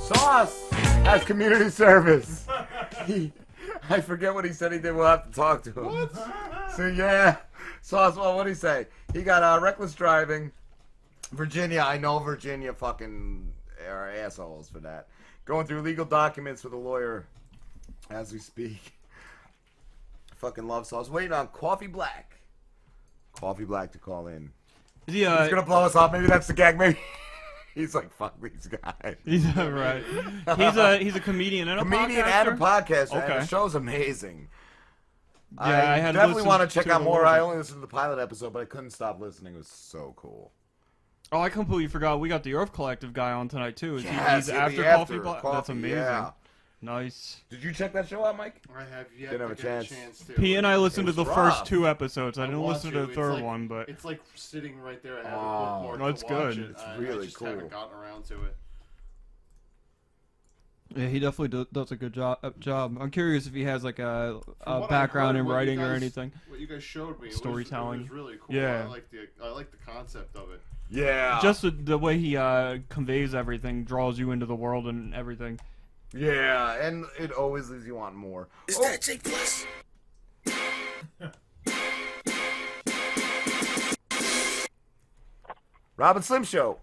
Sauce has community service. I forget what he said he did. We'll have to talk to him. What? So yeah, Sauce. Well, what did he say? He got reckless driving. Virginia, I know Virginia fucking are assholes for that. Going through legal documents with a lawyer as we speak. Fucking love Sauce. Waiting on Koffee Black. Koffee Black to call in. He's gonna blow us off. Maybe that's the gag. Maybe he's like, fuck these guys. He's right. He's a comedian and a podcaster. Okay. And the show's amazing. Yeah, I had definitely want to check out more. I I only listened to the pilot episode, but I couldn't stop listening. It was so cool. Oh, I completely forgot. We got the Earth Collective guy on tonight too. Yes, He's after Koffee Black. That's amazing. Yeah. Nice. Did you check that show out, Mike? I have yet Didn't have to a get chance. a chance to. P and I listened to the rough. first 2 episodes. I didn't want listen to the It's third like- one, but it's like sitting right there. I have Oh, a bookmark no, it's to watch good. It. It's I really just cool. haven't gotten around to it. yeah, he definitely does a good job. I'm curious if he has like a From what I background heard, in what you writing or guys- anything. What you guys showed me, Storytelling. it was really cool. Yeah. I like the concept of it. Yeah. Just the way he conveys everything, draws you into the world and everything. Yeah, and it always leaves you wanting more. Is that Jake Plus? Robin Slim Show.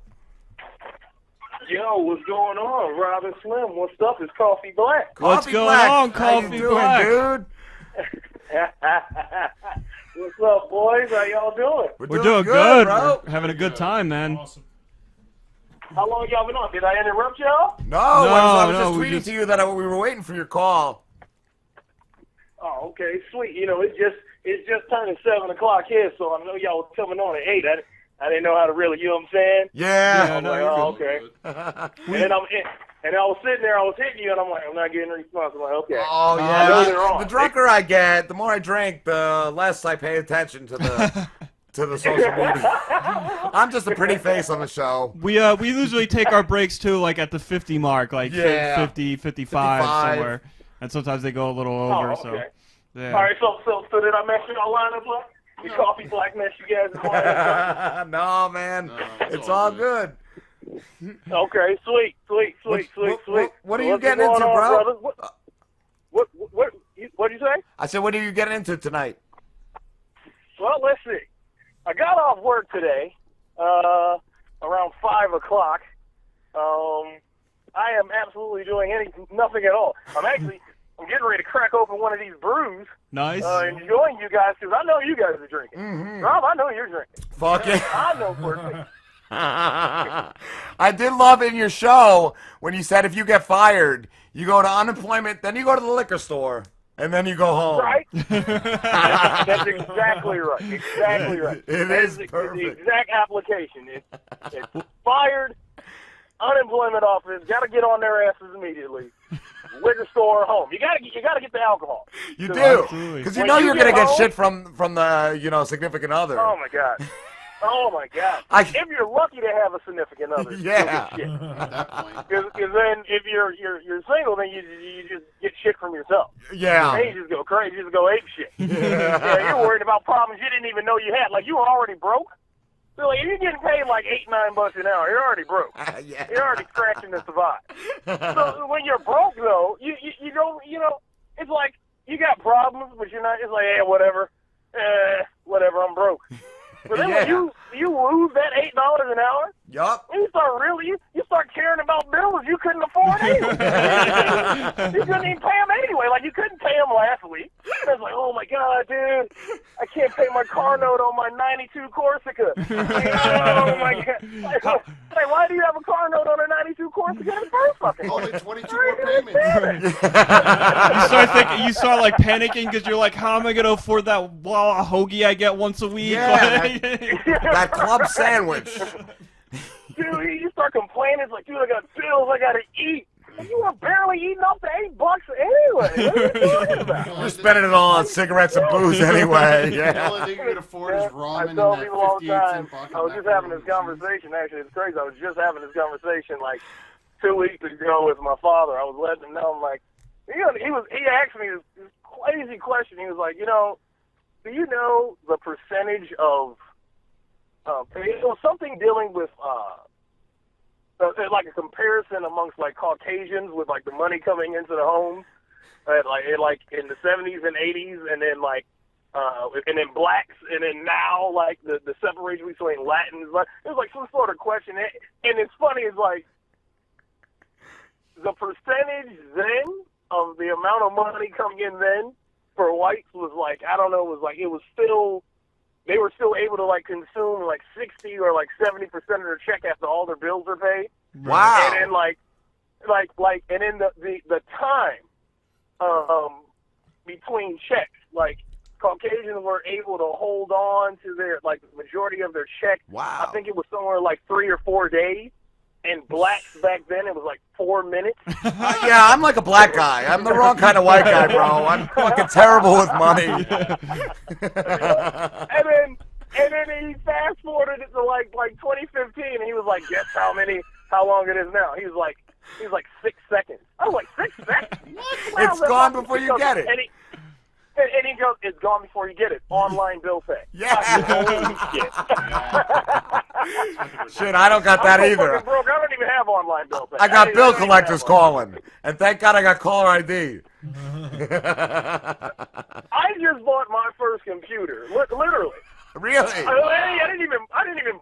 Yo, what's going on? Robin Slim, what's up? It's Koffee Black. What's Coffee going Black. on, How you Koffee doing, Black? dude? What's up, boys? How y'all doing? We're doing good, bro. We're having a good time, man. Awesome. How long y'all been on? Did I interrupt y'all? No, I was no, just we tweeting just- to you that we were waiting for your call. Oh, okay, sweet. You know, it's just turning 7 o'clock here, so I know y'all was coming on at 8. I didn't know how to really, you know what I'm saying? Yeah. I'm like, oh, okay. And I was sitting there, I was hitting you, and I'm like, I'm not getting a response. I'm like, okay. Oh, I know they're yeah. on. The drunker I get, the more I drink, the less I pay attention to the to the social media. I'm just a pretty face on the show. We usually take our breaks too, like at the 50 mark, like Yeah. 50, 55 somewhere, and sometimes they go a little over. Oh, okay. So, yeah. All right, so did I mess y'all line up? The Koffee Black mess you guys line up? No, man. No, it's all good. Okay, sweet. What are you What's getting going into, on, bro? brothers? What'd you say? I said, what are you getting into tonight? Well, let's see. I got off work today, around 5 o'clock. I am absolutely doing nothing at all. I'm getting ready to crack open one of these brews. Nice. Enjoying you guys, because I know you guys are drinking. Mm-hmm. Rob, I know you're drinking. Fuck it. I know for a fact. I did love in your show when you said if you get fired, you go to unemployment, then you go to the liquor store, and then you go home. Right? That's exactly right. Exactly right. It That is the perfect. exact application. It's fired, unemployment office, got to get on their asses immediately. Liquor store, home. You gotta get the alcohol. You So, do, Absolutely. because you When know you you're gonna get get home- shit from the significant other. Oh my god. Oh my god. If you're lucky to have a significant other, Yeah. you'll get shit. At that point. Because then if you're single, then you just get shit from yourself. Yeah. Then you just go crazy, you just go ape shit. Yeah, you're worried about problems you didn't even know you had. Like you were already broke. So like, if you're getting paid like $8-9 an hour, you're already broke. Yeah. You're already scratching to survive. So when you're broke though, you don't, it's like you got problems, but you're not. It's like, whatever, whatever. I'm broke. But then Yeah. when you lose that $8 an hour, Yup. and you start caring about bills you couldn't afford anyway. You couldn't even pay them anyway. Like you couldn't pay them last week. I was like, oh my god, dude, I can't pay my car note on my '92 Corsica. Oh my god. Like, why do you have a car note on a '92 Corsica in the first fucking Only place? 22 I more don't even payments. understand You start like panicking because you're like, how am I gonna afford that hoagie I get once a week? Yeah. it. That club sandwich. Dude, you start complaining. It's like, dude, I got bills. I gotta eat. And you were barely eating up to $8 anyway. What are you talking about? You're spending it all on cigarettes and booze anyway. The Yeah. only thing you can afford is I ramen and tell that people all the 58 time. cent bucket. I was just having this conversation. Actually, it's crazy. I was just having this conversation like 2 weeks ago with my father. I was letting him know. I'm like, he asked me this crazy question. He was like, do you know the percentage of it was something dealing with like a comparison amongst like Caucasians with like the money coming into the homes, like in the 70s and 80s, and then like and then blacks, and then now like the separation between Latins. Like, it was like some sort of question, and it's funny. It's like the percentage then of the amount of money coming in then for whites was like, I don't know, it was still. They were still able to like consume like 60 or like 70% of their check after all their bills are paid. Wow. And then and then the time between checks, like Caucasians were able to hold on to their like the majority of their check. Wow. I think it was somewhere like 3 or 4 days. And blacks back then, it was like 4 minutes. Yeah, I'm like a black guy. I'm the wrong kind of white guy, bro. I'm fucking terrible with money. and then he fast forwarded it to like 2015, and he was like, guess how long it is now? He was like 6 seconds. I was like, 6 seconds? It's gone before you get it. And he goes, it's gone before you get it. Online bill pay. Yeah. Yeah. Shit, I don't got that I'm so either. fucking broke. I don't even have online bill pay. I got bill don't even collectors have one. calling, and thank God I got caller ID. I just bought my first computer, literally. Really? I didn't even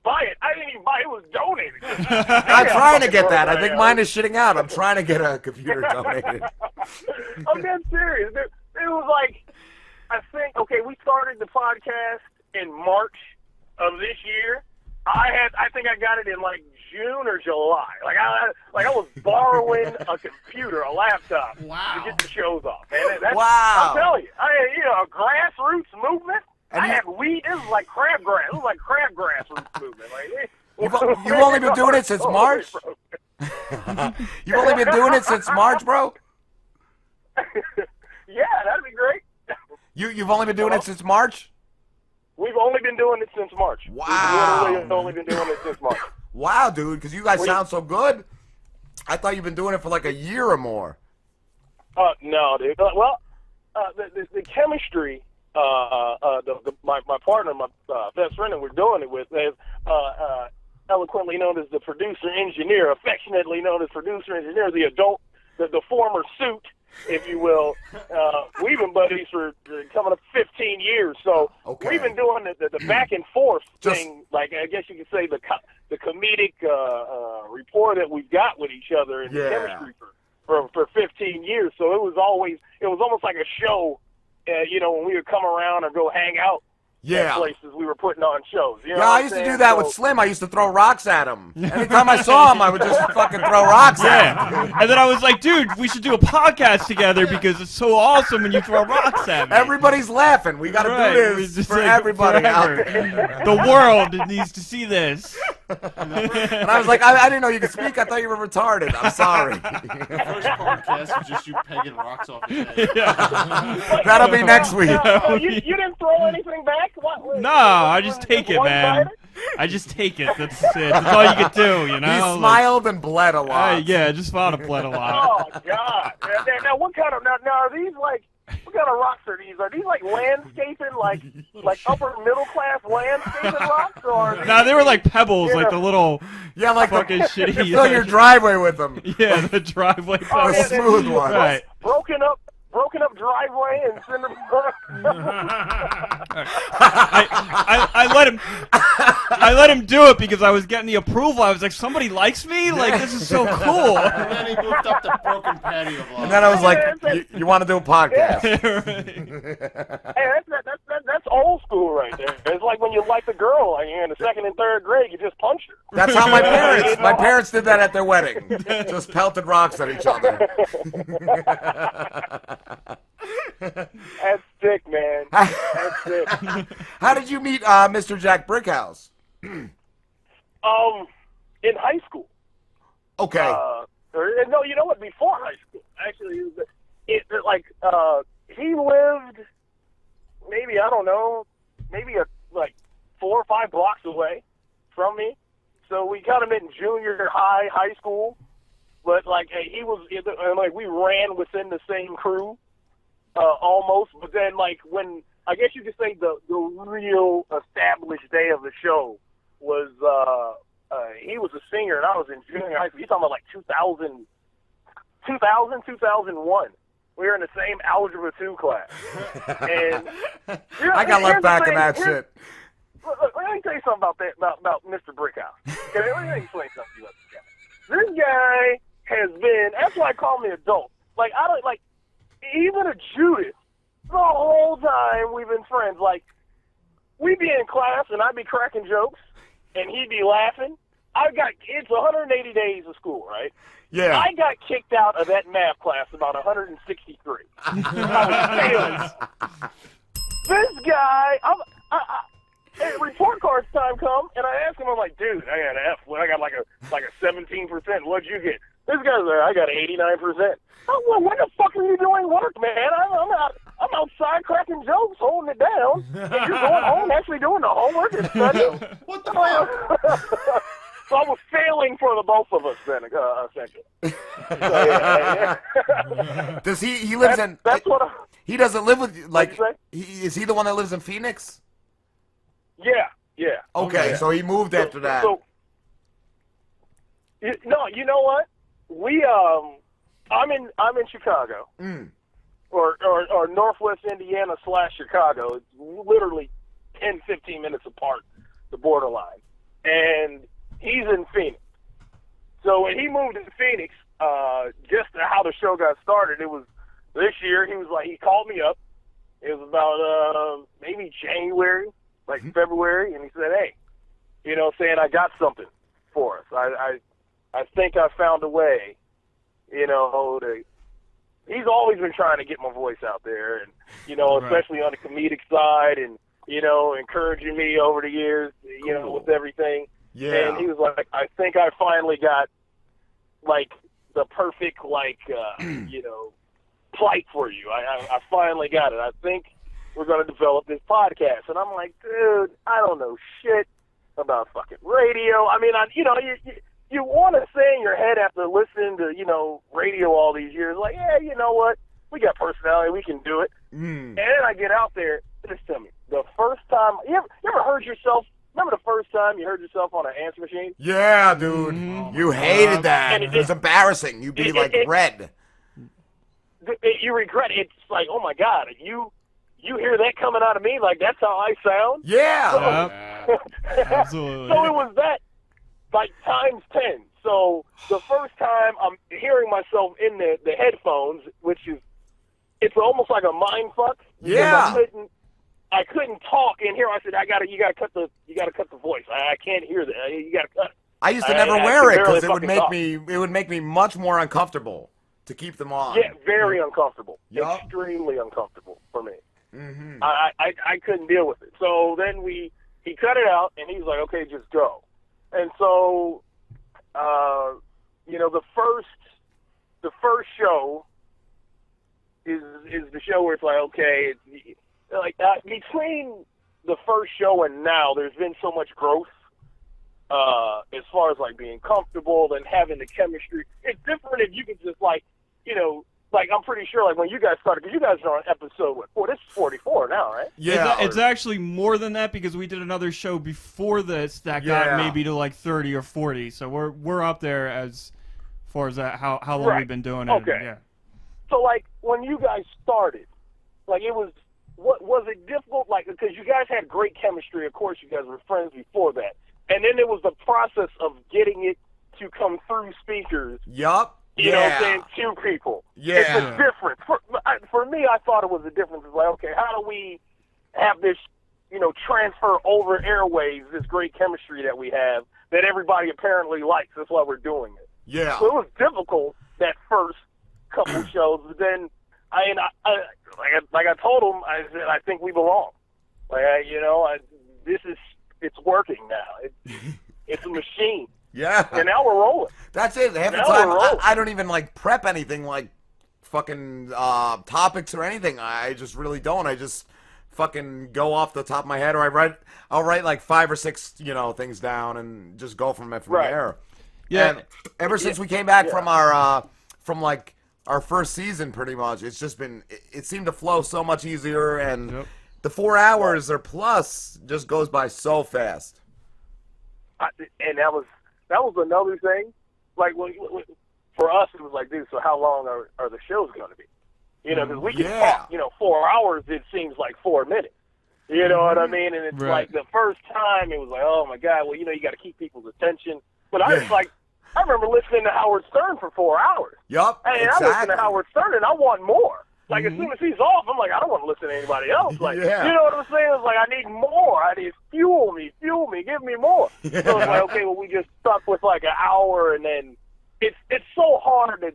buy it. I didn't even buy it. It was donated. I'm trying to get that. I think mine is shitting out. I'm trying to get a computer donated. I'm dead serious. It was like, I think, we started the podcast in March of this year. I think I got it in like June or July. I was borrowing a computer, a laptop, to get the shows off. Man, Wow. I'm telling you, a grassroots movement. And I had weed. This was like crabgrass. It was like crabgrass roots movement. You've only been doing it since March? You've only been doing it since March, bro? Yeah, that'd be great. You've only been doing it since March? We've only been doing it since March. Wow. We've literally only been doing it since March. Wow, dude, because you guys sound so good. I thought you've been doing it for like a year or more. No, dude. The chemistry, my partner, my best friend that we're doing it with, is eloquently known as the producer engineer, affectionately known as producer engineer, the former suit, if you will. We've been buddies for coming up 15 years, so we've been doing the back and forth thing. Like, I guess you could say the comedic rapport that we've got with each other and the chemistry for 15 years. So it was almost like a show. When we would come around or go hang out at places, we were putting on shows. You know I used to do that with Slim. I used to throw rocks at him. Anytime I saw him, I would just fucking throw rocks at him. And then I was like, dude, we should do a podcast together because it's so awesome when you throw rocks at me. Everybody's laughing. We got to do It's this just for like everybody out forever. there. The world needs to see this. And I was like, I didn't know you could speak. I thought you were retarded. I'm sorry. The first podcast was just you pegging rocks off his head. That'll be next week. So you didn't throw anything back? No, I just take it, man. I just take it. That's it. That's all you can do, you know? He smiled and bled a lot. Yeah, just smiled and bled a lot. Oh God! Now what kind of now are these like? What kind of rocks are these? Are these like landscaping, like upper middle class landscaping rocks, or? No, they were like pebbles, like the little Yeah, like fucking the, shitty. fill your driveway with them. Yeah, the driveway The pebbles. smooth one. Right. Broken up driveway and cinder block. I let him do it because I was getting the approval. I was like, somebody likes me? Like, this is so cool. And then he moved up the broken patio block. And then I was like, you want to do a podcast? Hey, that's old school right there. It's like when you like a girl and you're in the second and third grade, you just punch her. That's how my parents did that at their wedding. Just pelted rocks at each other. That's sick, man. That's sick. How did you meet Mr. Jack Brickhouse? In high school. Okay. No, you know what? Before high school, actually, he lived maybe, I don't know, maybe 4 or 5 blocks away from me. So we kind of met in junior high school, but he was, and we ran within the same crew, almost. But then when, I guess you could say the real established day of the show was he was a senior and I was in junior high school. You're talking about like 2001. We were in the same Algebra 2 class. And I got left back in that shit. Look, let me tell you something about Mr. Brickhouse. Okay, let me explain something to you about this guy. This guy has been, that's why I call me adult. Like, I don't, like, even a Judas, the whole time we've been friends, like, we'd be in class and I'd be cracking jokes and he'd be laughing. It's 180 days of school, right? Yeah. I got kicked out of that math class about 163. I was failing. This guy, report cards time come, and I ask him, I'm like, dude, I got an F. I got like a 17%. What'd you get? This guy's like, I got 89%. Oh, well, what the fuck are you doing work, man? I'm outside cracking jokes, holding it down. And you're going home actually doing the homework and studying. What the fuck? So I was failing for the both of us then, essentially. So, yeah. Does he lives in? That's what he doesn't live with like. What'd Is he the one that lives in Phoenix? Yeah. Okay, so he moved after that. So, no, you know what? I'm in Chicago, or Northwest Indiana / Chicago. It's literally 10-15 minutes apart, the borderline, and he's in Phoenix. So when he moved to Phoenix, just how the show got started, it was this year. He called me up. It was about maybe January, like February, and he said, "Hey, saying I got something for us. I think I found a way, he's always been trying to get my voice out there, and, especially on the comedic side, and, encouraging me over the years, with everything." Yeah. And he was like, I think I finally got, like, the perfect, like, plight for you. I finally got it. I think we're going to develop this podcast. And I'm like, dude, I don't know shit about fucking radio. I mean, you want to say in your head after listening to, radio all these years, like, yeah, you know what? We got personality. We can do it. And then I get out there. Just tell me, the first time, you ever heard yourself, remember the first time you heard yourself on an answer machine? Yeah, dude. You hated that. And it was embarrassing. You'd be red. You regret it. It's like, oh my God, you hear that coming out of me? Like, that's how I sound? Yeah. Absolutely. So it was that, like, times 10. So the first time I'm hearing myself in the headphones, which is, it's almost like a mind fuck. Yeah. I couldn't talk in here. I said, you gotta cut the voice. I can't hear that. You gotta cut it. I used to never wear it because it would fucking make me much more uncomfortable to keep them on. Yeah, very uncomfortable. Yup. Extremely uncomfortable for me. Mm-hmm. I couldn't deal with it. So then he cut it out, and he's like, okay, just go. And so, the first show is the show where it's like, okay, between the first show and now, there's been so much growth as far as, like, being comfortable and having the chemistry. It's different if you could just, like, I'm pretty sure, like, when you guys started, because you guys are on episode, this is 44 now, right? Yeah. It's actually more than that because we did another show before this that got maybe to, like, 30 or 40. So we're up there as far as that, how long we've been doing it. Okay. Yeah. So, like, when you guys started, like, it was, was it difficult? Like, because you guys had great chemistry. Of course, you guys were friends before that. And then there was the process of getting it to come through speakers. Yup. You know what I'm saying? Two people. Yeah. It's a difference. For me, I thought it was a difference. It's like, okay, how do we have this, transfer over airwaves, this great chemistry that we have that everybody apparently likes? That's why we're doing it. Yeah. So it was difficult that first couple shows, but then like I told him, I said, I think we belong. Like, it's working now. It's a machine. Yeah. And now we're rolling. That's it. Half the Now time, we're rolling. I don't even, like, prep anything, like, fucking topics or anything. I just really don't. I just fucking go off the top of my head, or I'll write, like, 5 or 6, things down and just go from there. Yeah. And ever since we came back from our first season, pretty much, it's just been, it seemed to flow so much easier, and the 4 hours or plus just goes by so fast. And that was that was another thing. Like, for us, it was like, dude, so how long are the shows going to be? You know, because we can talk, 4 hours, it seems like 4 minutes. You know what I mean? And it's like the first time, it was like, oh, my God, well, you got to keep people's attention. But I was like, I remember listening to Howard Stern for 4 hours. Yup, and exactly. I listen to Howard Stern, and I want more. Like, as soon as he's off, I'm like, I don't want to listen to anybody else. Like, you know what I'm saying? It's like, I need more. I need fuel me, give me more. So it's like, okay, well, we just stuck with like an hour, and then it's so hard to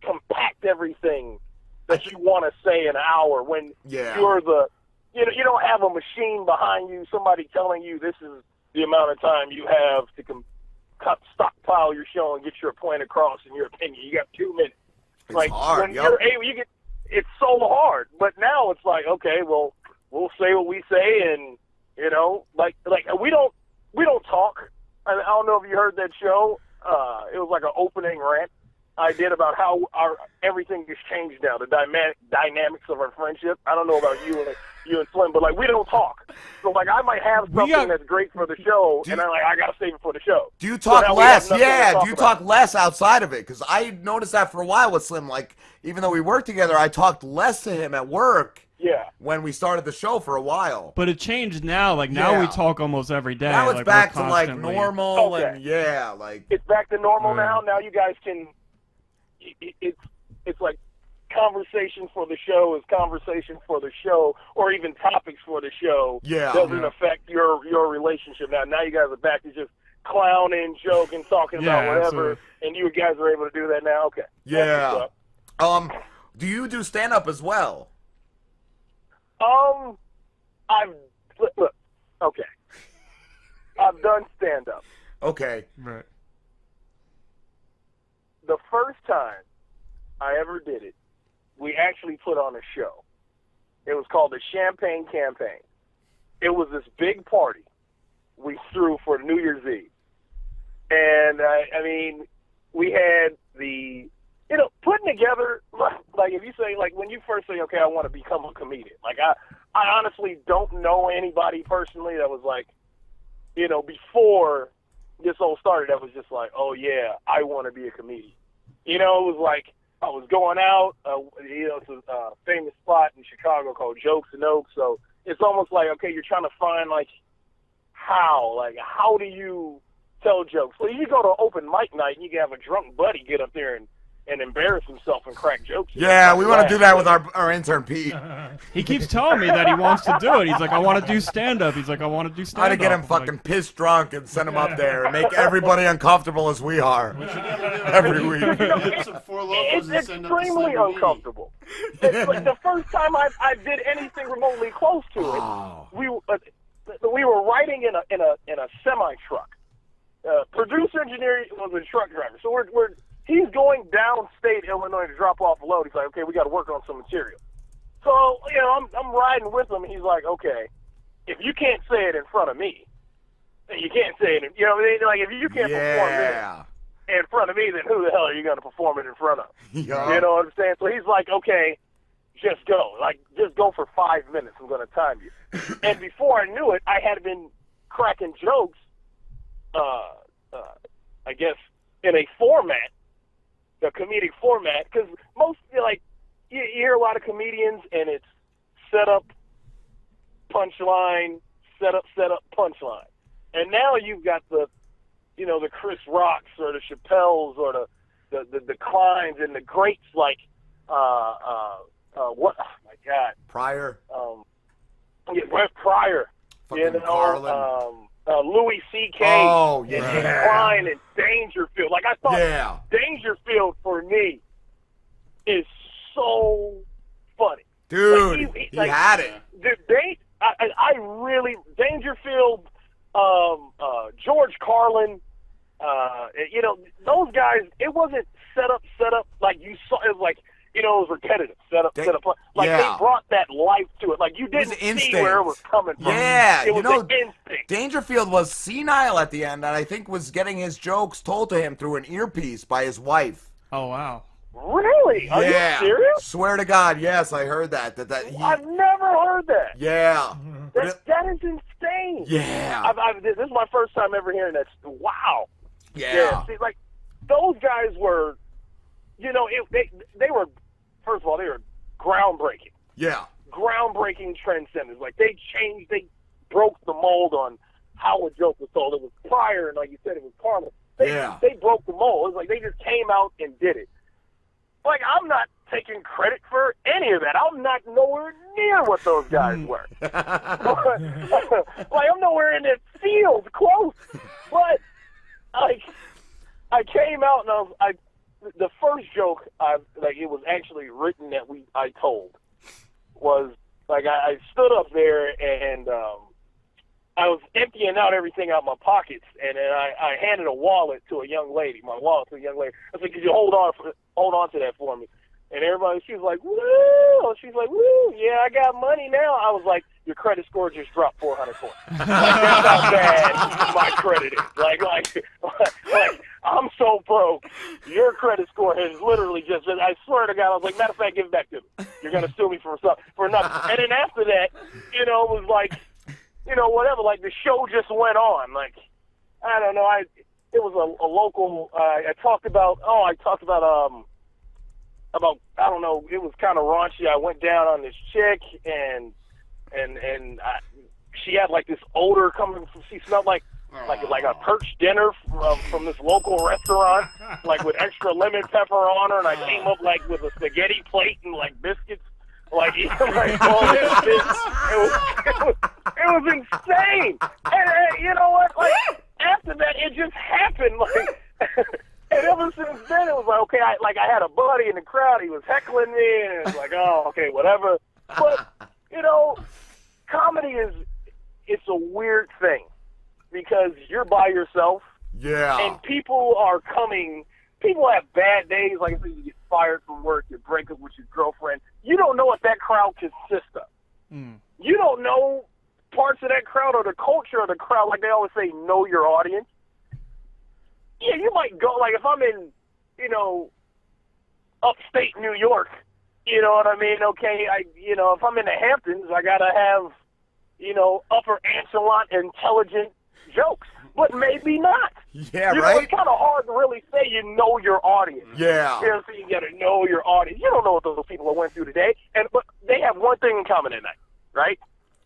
compact everything that you want to say in an hour when you're the, you don't have a machine behind you, somebody telling you this is the amount of time you have to stockpile your show and get your point across in your opinion. You got 2 minutes. It's like hard, when you're able, it's so hard. But now it's like, okay, well, we'll say what we say, and like we don't talk. I don't know if you heard that show. It was like an opening rant I did about how everything has changed now, the dynamics of our friendship. I don't know about you and Slim, but like we don't talk. So like I might have something that's great for the show, and I gotta save it for the show. Do you talk less? Yeah. Do you talk less outside of it? Because I noticed that for a while with Slim. Like even though we worked together, I talked less to him at work. Yeah. When we started the show for a while. But it changed now. Like now we talk almost every day. Now it's like, back to like normal and like it's back to normal now. Now you guys can. It's like conversation for the show is conversation for the show, or even topics for the show. Doesn't affect your relationship now. Now you guys are back to just clowning, joking, talking about whatever, and you guys are able to do that now. Okay. Yeah. Do you do stand up as well? Okay. I've done stand up. Okay. Right. The first time I ever did it, we actually put on a show. It was called the Champagne Campaign. It was this big party we threw for New Year's Eve. And, I mean, we had putting together, like if you say, like when you first say, okay, I want to become a comedian. Like I honestly don't know anybody personally that was like, before this all started, that was just like, oh yeah, I want to be a comedian. It was like I was going out. It's a famous spot in Chicago called Jokes and Oaks. So it's almost like, okay, you're trying to find how do you tell jokes? Well, you go to open mic night and you can have a drunk buddy get up there and embarrass himself and crack jokes. Yeah, we want to do that with our intern Pete. He keeps telling me that he wants to do it. He's like, I want to do stand-up. He's like, I want to do stand-up. How to get him fucking pissed drunk and send him up there and make everybody uncomfortable as we are every week. It's extremely uncomfortable. It's like the first time I did anything remotely close to it, we were riding in a semi truck. Producer engineer was a truck driver, so he's going downstate Illinois to drop off a load. He's like, okay, we got to work on some material. So, I'm riding with him, and he's like, okay, if you can't say it in front of me, then you can't say it. Like if you can't perform it in front of me, then who the hell are you going to perform it in front of? Yeah. You know what I'm saying? So he's like, okay, just go. Like, just go for 5 minutes. I'm going to time you. And before I knew it, I had been cracking jokes, I guess, in a format, the comedic format, because most, you hear a lot of comedians, and it's set up, punchline, set up, punchline. And now you've got the Chris Rocks or the Chappelles or the Kleins and the greats like, what, oh my God. Pryor. Brett Pryor. Fucking Carlin. Louis C.K. Oh, and Klein and Dangerfield. Like, I thought Dangerfield, for me, is so funny. Dude, he had it. I really, Dangerfield, George Carlin, those guys, it wasn't set up like you saw. It was like, it was repetitive, set up. Like, they brought that life to it. Like, you didn't see where it was coming from. Yeah, it was an instinct. Dangerfield was senile at the end, and I think was getting his jokes told to him through an earpiece by his wife. Oh, wow. Really? Are you serious? Swear to God, yes, I heard that. I've never heard that. Yeah. That is insane. Yeah. This is my first time ever hearing that. Wow. Yeah. See, like, those guys were, you know, they were, first of all, they were groundbreaking. Yeah. Groundbreaking trendsetters. Like, they broke the mold on how a joke was told. It was prior, and like you said, it was karma. They broke the mold. It was like they just came out and did it. Like, I'm not taking credit for any of that. I'm not nowhere near what those guys were. Like, I'm nowhere in that field close. But, like, I came out and the first joke, it was actually written that I told was, like, I stood up there and I was emptying out everything out of my pockets, and then I handed my wallet to a young lady. I was like, could you hold on to that for me? And everybody, she was like, woo! She's like, woo! Yeah, I got money now. I was like, your credit score just dropped 400 points. Like, that's how bad my credit is. Like, I'm so broke. Your credit score has literally just, I swear to God, I was like, matter of fact, give it back to me. You're going to sue me for nothing. And then after that, you know, it was like, you know, whatever, like, the show just went on. Like, I don't know, it was a local, I talked about, I don't know, it was kind of raunchy. I went down on this chick, and she had, like, this odor coming from, she smelled like a perch dinner from this local restaurant, like, with extra lemon pepper on her, and I came up, like, with a spaghetti plate and, like, biscuits. Like, all this shit. It was insane. And you know what? Like, after that, it just happened. Like, and ever since then, it was like, okay, I had a buddy in the crowd. He was heckling me, and it was like, oh, okay, whatever. But, you know, comedy it's a weird thing because you're by yourself. Yeah. And people have bad days. Like, I said, you get fired from work, you break up with your girlfriend. You don't know what that crowd consists of. You don't know parts of that crowd or the culture of the crowd. Like they always say, know your audience. Yeah, you might go, like, if I'm in, you know, upstate New York, you know what I mean? Okay, if I'm in the Hamptons, I got to have, you know, upper echelon intelligent jokes. But maybe not. Yeah, you right? know, it's kind of hard to really say you know your audience. Yeah. You know, so you got to know your audience. You don't know what those people went through today. But they have one thing in common tonight, right?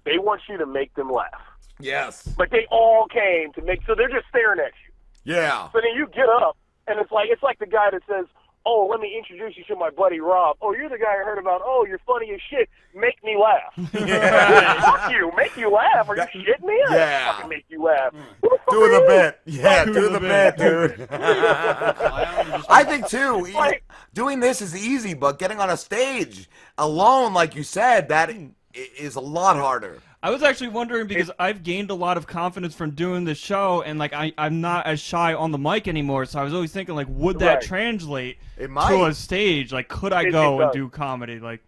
They want you to make them laugh. Yes. But they all came to so they're just staring at you. Yeah. So then you get up, and it's like the guy that says, oh, let me introduce you to my buddy Rob. Oh, you're the guy I heard about. Oh, you're funny as shit. Make me laugh. Yeah. Fuck you. Make you laugh. Are you shitting me? Yeah. I fucking make you laugh. Do the bit. Yeah, do the bit, dude. I think, too, doing this is easy, but getting on a stage alone, like you said, that is a lot harder. I was actually wondering because I've gained a lot of confidence from doing this show, and like I'm not as shy on the mic anymore. So I was always thinking, like, would that translate to a stage? Like, could I go and do comedy? Like,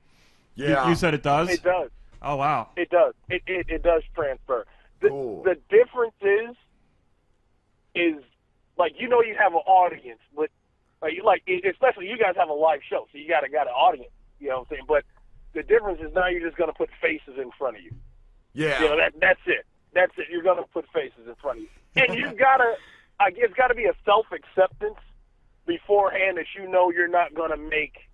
you said it does. It does. Oh wow. It does. It does transfer. The difference is like, you know, you have an audience, but especially you guys have a live show, so you got an audience. You know what I'm saying? But the difference is now you're just gonna put faces in front of you. Yeah. You know, that's it. That's it. You're going to put faces in front of you. And you've got to, it's got to be a self-acceptance beforehand that you know you're not going to make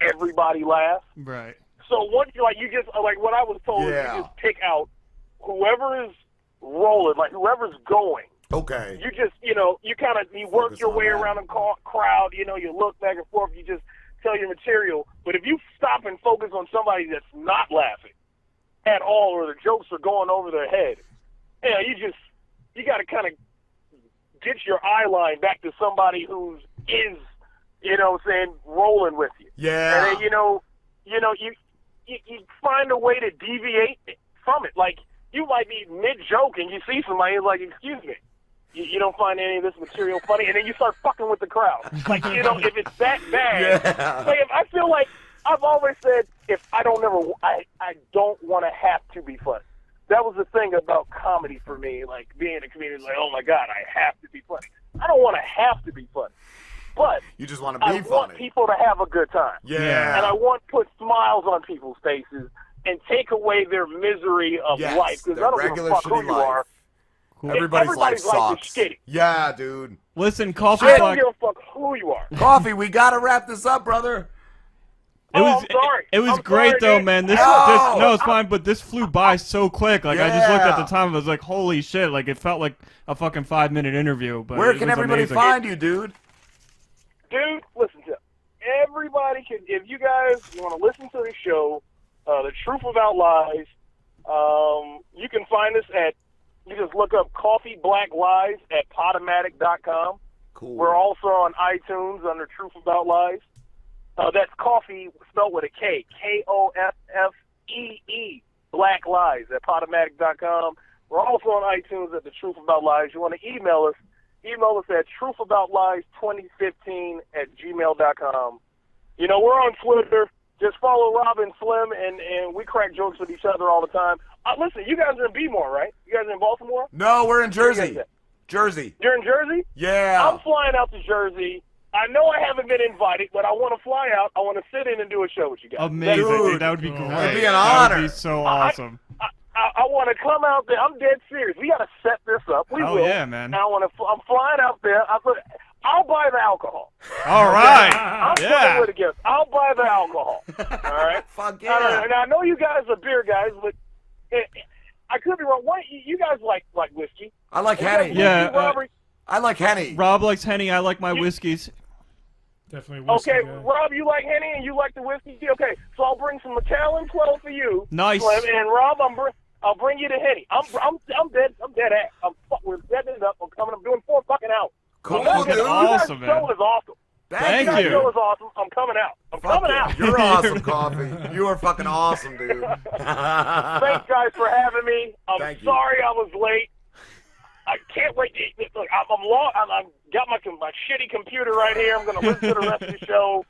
everybody laugh. Right. So what I was told is you just pick out whoever is rolling, like whoever's going. Okay. You just, you know, you work your way around the crowd, you know, you look back and forth, you just tell your material. But if you stop and focus on somebody that's not laughing at all, or the jokes are going over their head, you got to kind of get your eye line back to somebody who's you know what I'm saying, rolling with you. Yeah. And then, you find a way to deviate from it. Like, you might be mid-joke and you see somebody who's like, excuse me, you don't find any of this material funny, and then you start fucking with the crowd. Like, you know, if it's that bad, like, if I feel like, I've always said, I don't want to have to be funny. That was the thing about comedy for me, like being a comedian, like, oh my God, I have to be funny. I don't want to have to be funny. But you just want to be funny. I want people to have a good time. Yeah. And I want to put smiles on people's faces and take away their misery of life. Because I don't give a fuck who you are. Cool. Everybody's life life is sucks. shitty. Yeah, dude. Listen, Coffee I don't Black. give a fuck who you are. Coffee, we gotta wrap this up, brother. It was I'm sorry. It was I'm great sorry, though, dude. man. No. No, it's fine, but this flew by so quick. Like I just looked at the Yeah. time, I was like, holy shit! Like it felt like a fucking 5-minute interview. But Where it can was everybody amazing. find you, dude? Dude, listen to everybody can. If you guys want to listen to the show, The Truth About Lies, you can find us at. You just look up Coffee Black Lies at Podomatic.com. Cool. We're also on iTunes under Truth About Lies. That's coffee spelled with a K. Koffee Black Lies at Podomatic.com. We're also on iTunes at The Truth About Lies. You want to email us? Email us at truthaboutlies2015 at gmail.com. You know, we're on Twitter. Just follow Rob and Slim, and we crack jokes with each other all the time. Listen, you guys are in B-More, right? You guys are in Baltimore? No, we're in Jersey. Where you guys at? Jersey. You're in Jersey? Yeah. I'm flying out to Jersey. I know I haven't been invited, but I want to fly out. I want to sit in and do a show with you guys. Amazing, Dude, dude. That would be great. that'd be an That would honor. be so awesome. I want to come out there. I'm dead serious. We got to set this up. We Oh, will. yeah, man. And I'm flying out there. I'll buy the alcohol. All right. I'm Yeah. playing with a gift. I'll buy the alcohol. All right. Fuck yeah. And I know you guys are beer guys, but I could be wrong. What you guys like whiskey? I like You guys Henny. whiskey, Yeah, Robert? I like Henny. Rob likes Henny. I like my whiskeys. Definitely whiskey Okay, guy. Rob, you like Henny and you like the whiskey? Okay, so I'll bring some Macallan 12 for you. Nice. Slim, and Rob, I'll bring you the Henny. I'm dead ass. We're setting it up. I'm coming. I'm doing 4 fucking hours. Cool, You guys- dude. You guys' Awesome, man. show is awesome. Thank You guys' you. show is awesome. I'm coming out. I'm Fuck coming yeah. out. You're awesome, Coffee. You are fucking awesome, dude. Thanks, guys, for having me. I'm Thank you. sorry I was late. I can't wait. Look, I've got my shitty computer right here. I'm going to listen to the rest of the show.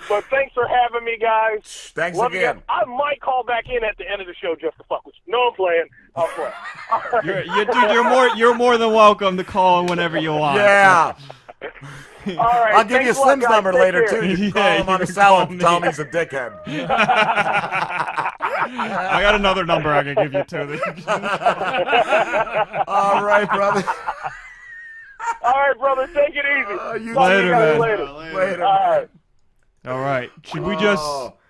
But thanks for having me, guys. Thanks Love you again. guys. I might call back in at the end of the show just to fuck with you. No, I'm playing. I'm playing. Dude, you're more than welcome to call whenever you want. Yeah. All right. I'll give you thanks a lot, Slim's guys. number Take later, care. too. You can Yeah, call him you on the can cell call and tell him me. he's a dickhead. I got another number I can give you too. All right, brother. All right, brother. Take it easy. You Later, Talk to you guys man. Later. Later. All right. All right. Should we just? Oh.